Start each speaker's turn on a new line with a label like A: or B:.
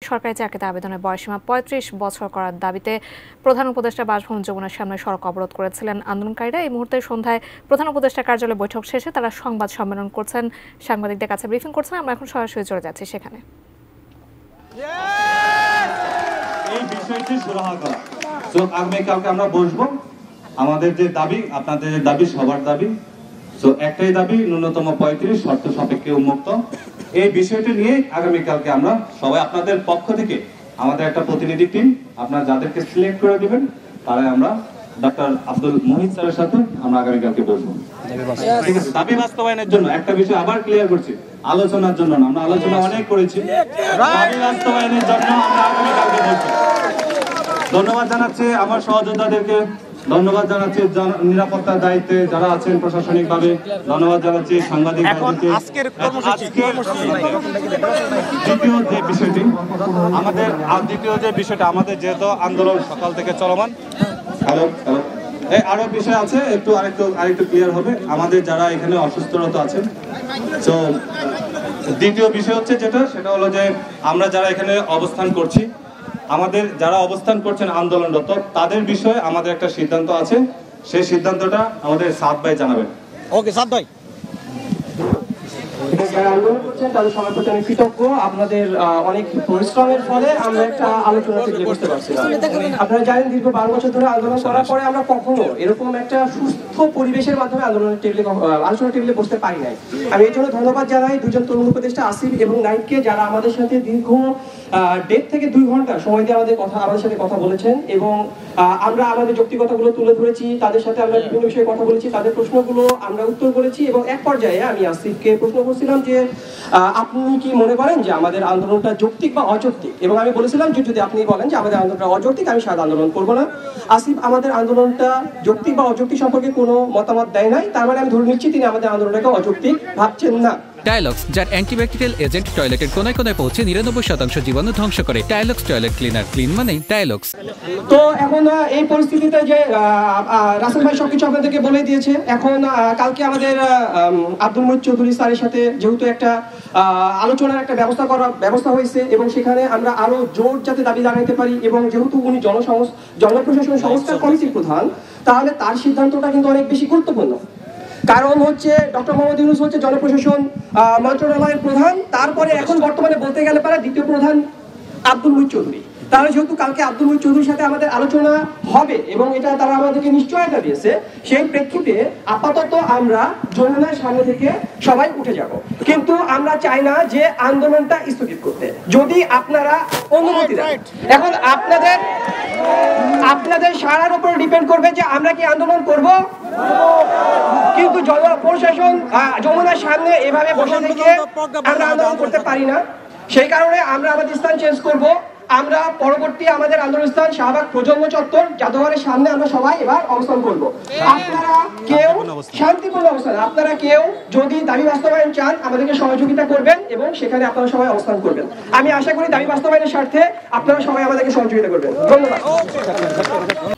A: সরকারি চাকরিতে আবেদনের বয়সীমা ৩৫ বছর করার দাবিতে প্রধান উপদেষ্টা বাসভবন যমুনার সামনে সড়ক অবরোধ করেছিলেন আন্দোলনকারীরা। এই মুহূর্তে সন্ধ্যায় প্রধান উপদেষ্টা কার্যালয়ে বৈঠক শেষে তারা সংবাদ সম্মেলন করছেন, সাংবাদিকদের কাছে ব্রিফিং করছেন। আমরা এখন সরাসরি চলে যাচ্ছি সেখানে।
B: এই বিষয়টি সুরাহা করা, তো আগামীকালকে আমরা বসবো। আমাদের যে দাবি, আপনাদের যে দাবি, সবার দাবি, তো একটাই দাবি, ন্যূনতম 35 শর্ত সাপেক্ষে উন্মুক্ত। এই বিষয়টি নিয়ে আগামীকালকে আমরা সবাই আপনাদের পক্ষ থেকে আমাদের একটা প্রতিনিধি টিম, আপনারা যাদেরকে সিলেক্ট করে দিবেন, তারাই আমরা ডক্টর আব্দুল মুহিত স্যারের সাথে আমরা আগামীকালকে বসবো। ঠিক আছে, দাবি বাস্তবায়নের জন্য একটা বিষয় আবার ক্লিয়ার করছি, আলোচনার জন্য না, আমরা আলোচনা অনেক করেছি, দাবি বাস্তবায়নের জন্য আমরা আগামীকালকে বসবো। ধন্যবাদ জানাচ্ছি আমার সহযোদ্ধাদেরকে, ধন্যবাদ জানাচ্ছি নিরাপত্তার দায়িত্বে যারা আছেন প্রশাসনিকভাবে, ধন্যবাদ জানাচ্ছি সাংবাদিকদেরকে। দ্বিতীয় যে বিষয়টি আমাদের যেহেতু আন্দোলন সকাল থেকে চলমান, আরো বিষয় আছে, আরেকটু ক্লিয়ার হবে। আমাদের যারা এখানে অসুস্থরত আছেন, তো দ্বিতীয় বিষয় হচ্ছে সেটা হলো যে আমরা যারা এখানে অবস্থান করছি, আমাদের যারা অবস্থান করছেন আন্দোলনরত, তাদের বিষয়ে আমাদের একটা সিদ্ধান্ত আছে। সেই সিদ্ধান্তটা আমাদের সাদ ভাই জানাবেন।
C: ওকে, সাদ ভাই।
D: আন্দোলন করছেন তাদের সবার প্রতি আমি কৃতজ্ঞ। আপনাদের অনেক পরিশ্রমের ফলে আমরা একটা আলোচনা টেবিলে বসতে পারছি। আপনারা জানেন দীর্ঘ 12 বছর ধরে আন্দোলন করার পরে আমরা কখনো এরকম একটা সুস্থ পরিবেশের মাধ্যমে আলোচনা টেবিলে বসতে পারি নাই। আমি এই জন্য ধন্যবাদ জানাই দুজন তরুণ উপদেষ্টা আসিফ এবং নাইককে, যারা আমাদের সাথে দীর্ঘ 1.5 থেকে 2 ঘন্টা সময় দিয়ে আমাদের সাথে কথা বলেছেন এবং আমরা আমাদের যৌক্তিকতাগুলো তুলে ধরেছি, তাদের সাথে আমরা বিভিন্ন বিষয়ে কথা বলেছি, তাদের প্রশ্নগুলো আমরা উত্তর করেছি এবং এক পর্যায়ে আমি আসিফকে প্রশ্ন করছিলাম যে আপনি কি মনে করেন যে আমাদের আন্দোলনটা যৌক্তিক বা অযৌক্তিক, এবং আমি বলেছিলাম যে যদি আপনি বলেন যে আমাদের আন্দোলনটা অযৌক্তিক, আমি সাথে আন্দোলন করবো না। আসিফ আমাদের আন্দোলনটা যৌক্তিক বা অযৌক্তিক সম্পর্কে কোনো মতামত দেয় নাই, তার মানে আমি ধরে নিচ্ছি তিনি আমাদের আন্দোলনটাকে অযৌক্তিক ভাবছেন না।
E: টাইলক্স, যার অ্যান্টিব্যাকটেরিয়াল এজেন্ট টয়লেটের কোনায় কোনায় পৌঁছে 99% জীবাণু ধ্বংস করে। টাইলক্স টয়লেট ক্লিনার, ক্লিন মানে টাইলক্স।
D: তো এখন এই পরিস্থিতিতে যে রাসেল ভাই সবকিছু আপনাদেরকে বলে দিয়েছে, এখন কালকে আমাদের আব্দুল মুহিত চৌধুরী স্যারের সাথে যেহেতু একটা আলোচনার একটা ব্যবস্থা হয়েছে এবং সেখানে আমরা আরো জোর যাতে দাবি জানাইতে পারি, এবং যেহেতু উনি জনপ্রশাসন সংস্কার কমিটির প্রধান, তাহলে তার সিদ্ধান্তটা কিন্তু অনেক বেশি গুরুত্বপূর্ণ। কারণ হচ্ছে ডক্টর মোহাম্মদ ইউনূস হচ্ছে জনপ্রশাসন মন্ত্রণালয়ের প্রধান, তারপরে এখন বর্তমানে বলতে গেলে পারে দ্বিতীয় প্রধান আব্দুল মুহিত চৌধুরী। তাহলে যেহেতু কালকে আব্দুল মুহিত চৌধুরীর সাথে আমাদের আলোচনা হবে এবং এটা তারা আমাদেরকে নিশ্চয়তা দিয়েছে, সেই প্রেক্ষিতে আপাতত আমরা যমুনার সামনে থেকে সবাই উঠে যাব, কিন্তু আমরা চাই না যে আন্দোলনটা স্থগিত করতে। যদি আপনারা অনুমতি দেন, এখন আপনাদের সারার উপর ডিপেন্ড করবে যে আমরা কি আন্দোলন করব, কিন্তু প্রশাসন যমুনার সামনে এভাবে বসে থেকে আমরা আন্দোলন করতে পারি না। সেই কারণে আমরা আমাদের স্থান চেঞ্জ করব। আমরা পরবর্তী আমাদের আন্দোলন স্থান শাহবাগ প্রজন্ম চত্বর জাদুঘরের সামনে আমরা সবাই এবার অবস্থান করব। আপনারা কেউ শান্তিপূর্ণ অবস্থান, আপনারা কেউ যদি দাবি বাস্তবায়ন চান আমাদেরকে সহযোগিতা করবেন এবং সেখানে আপনারা সবাই অবস্থান করবেন। আমি আশা করি দাবি বাস্তবায়নের স্বার্থে আপনারা সবাই আমাদেরকে সহযোগিতা করবেন। ধন্যবাদ।